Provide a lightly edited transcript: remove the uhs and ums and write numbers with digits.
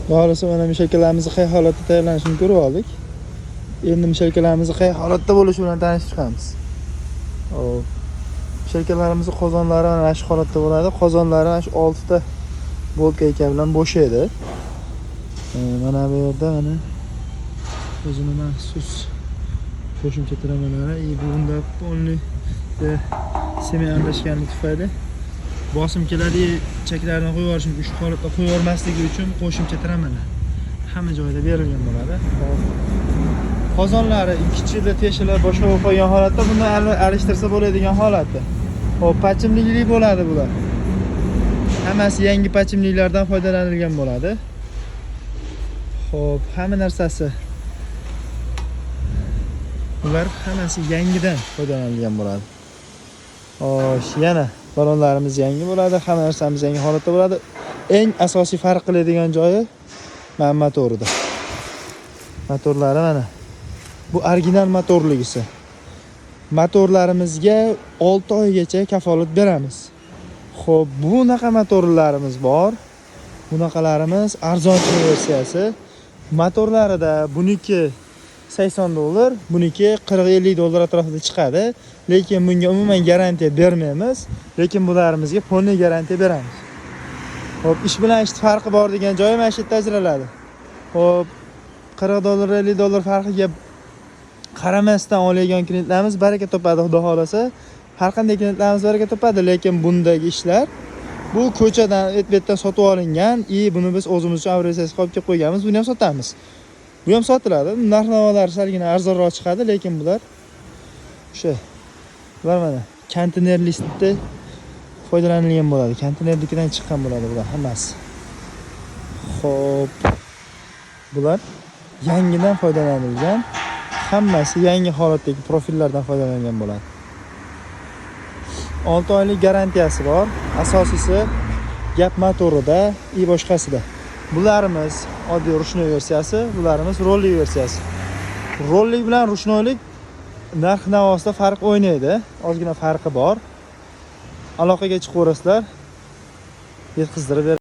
Xohlasa mana mushaklalarimizni qay holatda tayyorlanishini ko'rib oldik. Endi mushaklalarimizni qay holatda bo'lishi bilan tanishib chiqamiz. Hop. Mushaklalarimizni qozonlari mana shu holatda bo'ladi. Qozonlari mana shu 6 ta boltka eka bilan bo'shaydi. Mana bu yerda mana o'zini maxsus qo'shimcha tiramalari, bunda polni semi aralashganligi tufayli bosimkalarni cheklarni qo'yib yuborish mumkin. Shu holatda qo'yib yubormasligi uchun qo'shimcha tiramalar hamma joyda berilgan bo'ladi. Qozonlari ichida teshilib boshqa bo'lib qolgan holatda buni alishtirsa bo'ladigan holati. Hop, pachimlikli bo'ladi bular. Hammasi yangi pachimliklardan foydalanilgan bo'ladi. Hop, hamma narsasi bular hammasi yangidan foydalanilgan bo'ladi. Xo'sh, yana balonlarimiz yangi bo'ladi, hamma narsamiz yangi holatda bo'ladi. Eng asosiy farq qiladigan joyi mana motorida. Motorlari mana. Bu original motorligisi. Motorlarimizga 6 oygacha kafolat beramiz. Xo'p, bunaqa motorlarimiz bor. Bunaqalarimiz arzonchi versiyasi. Motorlarida buniki $80, buniki $40-50 atrofida chiqadi. Lekin bunga umuman garantiya bermaymiz, lekin bularimizga polni garantiya beramiz. Xo'p, ish bilan ish farqi bor degan joyi mana shu yerda ajraladi. Xo'p, $40, $50 farqiga qaramasdan olgan klientlarimiz baraka topadi, xudo xolasa. Har qanday klientlarimiz baraka topadi, lekin bundagi ishlar bu ko'chadan etbetdan sotib olingan, buni biz o'zimiz uchun avrasiyasiz qolib kelib qo'yganmiz, buni ham sotamiz. Bu ham sotiladi. Narx-navolar salgina arzonroq chiqadi, lekin bular bular mana konteynerlikda foydalanilgan bo'ladi. Konteynerlikdan chiqqan bo'ladi bular hammasi. Xo'p. Bular yangidan foydalanilgan, hammasi yangi holatdagi profillardan foydalangan bo'ladi. 6 oylik garantiyasi bor. Asosiysi gap motorida, boshqasida. Bularimiz oddiy ruchnoy versiyasi, bularimiz rolli versiyasi. Rolli bilan ruchnoylik narx-navosida farq o'ynaydi. Ozgina farqi bor. Aloqaga chiqaverasizlar, yetkazdirib